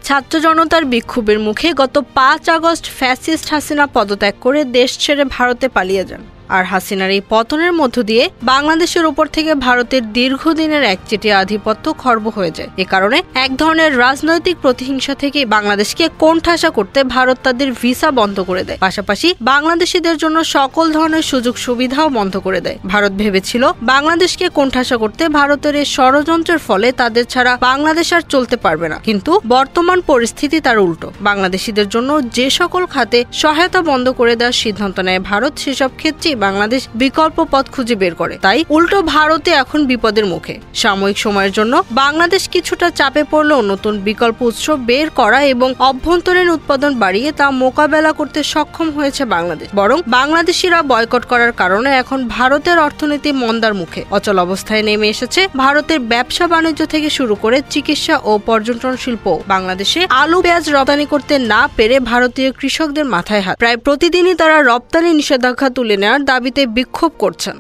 ছাত্র জনতার বিক্ষোভের মুখে গত ৫ আগস্ট ফ্যাসিস্ট হাসিনা পদত্যাগ করে দেশ ছেড়ে ভারতে পালিয়ে যান। আর হাসিনার এই পতনের মধ্য দিয়ে বাংলাদেশের উপর থেকে ভারতের দীর্ঘদিনের একচেটিয়া আধিপত্য খর্ব হয়ে যায়। এ কারণে এক ধরনের রাজনৈতিক প্রতিহিংসা থেকে বাংলাদেশকে কোণঠাসা করতে ভারত তাদের ভিসা বন্ধ করে দেয়, পাশাপাশি বাংলাদেশিদের জন্য সকল ধরনের সুযোগ সুবিধাও বন্ধ করে দেয়। ভারত ভেবেছিল বাংলাদেশকে কোণঠাসা করতে ভারতের এই ষড়যন্ত্রের ফলে তাদের ছাড়া বাংলাদেশ আর চলতে পারবে না, কিন্তু বর্তমান পরিস্থিতি তার উল্টো। বাংলাদেশিদের জন্য যে সকল খাতে সহায়তা বন্ধ করে দেওয়ার সিদ্ধান্ত নেয় ভারত, সেসব ক্ষেত্রে বাংলাদেশ বিকল্প পথ খুঁজে বের করে। তাই উল্টো ভারতে এখন বিপদের মুখে। সাময়িক সময়ের জন্য বাংলাদেশ কিছুটা চাপে পড়লেও নতুন বিকল্প উৎস বের করা এবং অভ্যন্তরীণ উৎপাদন বাড়িয়ে তা মোকাবেলা করতে সক্ষম হয়েছে বাংলাদেশ। বরং বাংলাদেশিরা বয়কট করার কারণে এখন ভারতের অর্থনীতি মন্দার মুখে। অচল অবস্থায় নেমে এসেছে ভারতের ব্যবসা বাণিজ্য থেকে শুরু করে চিকিৎসা ও পর্যটন শিল্প। বাংলাদেশে আলু পেঁয়াজ রপ্তানি করতে না পেরে ভারতীয় কৃষকদের মাথায় হাত। প্রায় প্রতিদিনই তারা রপ্তানি নিষেধাজ্ঞা তুলে নেওয়ার দাবিতে বিক্ষোভ করছেন।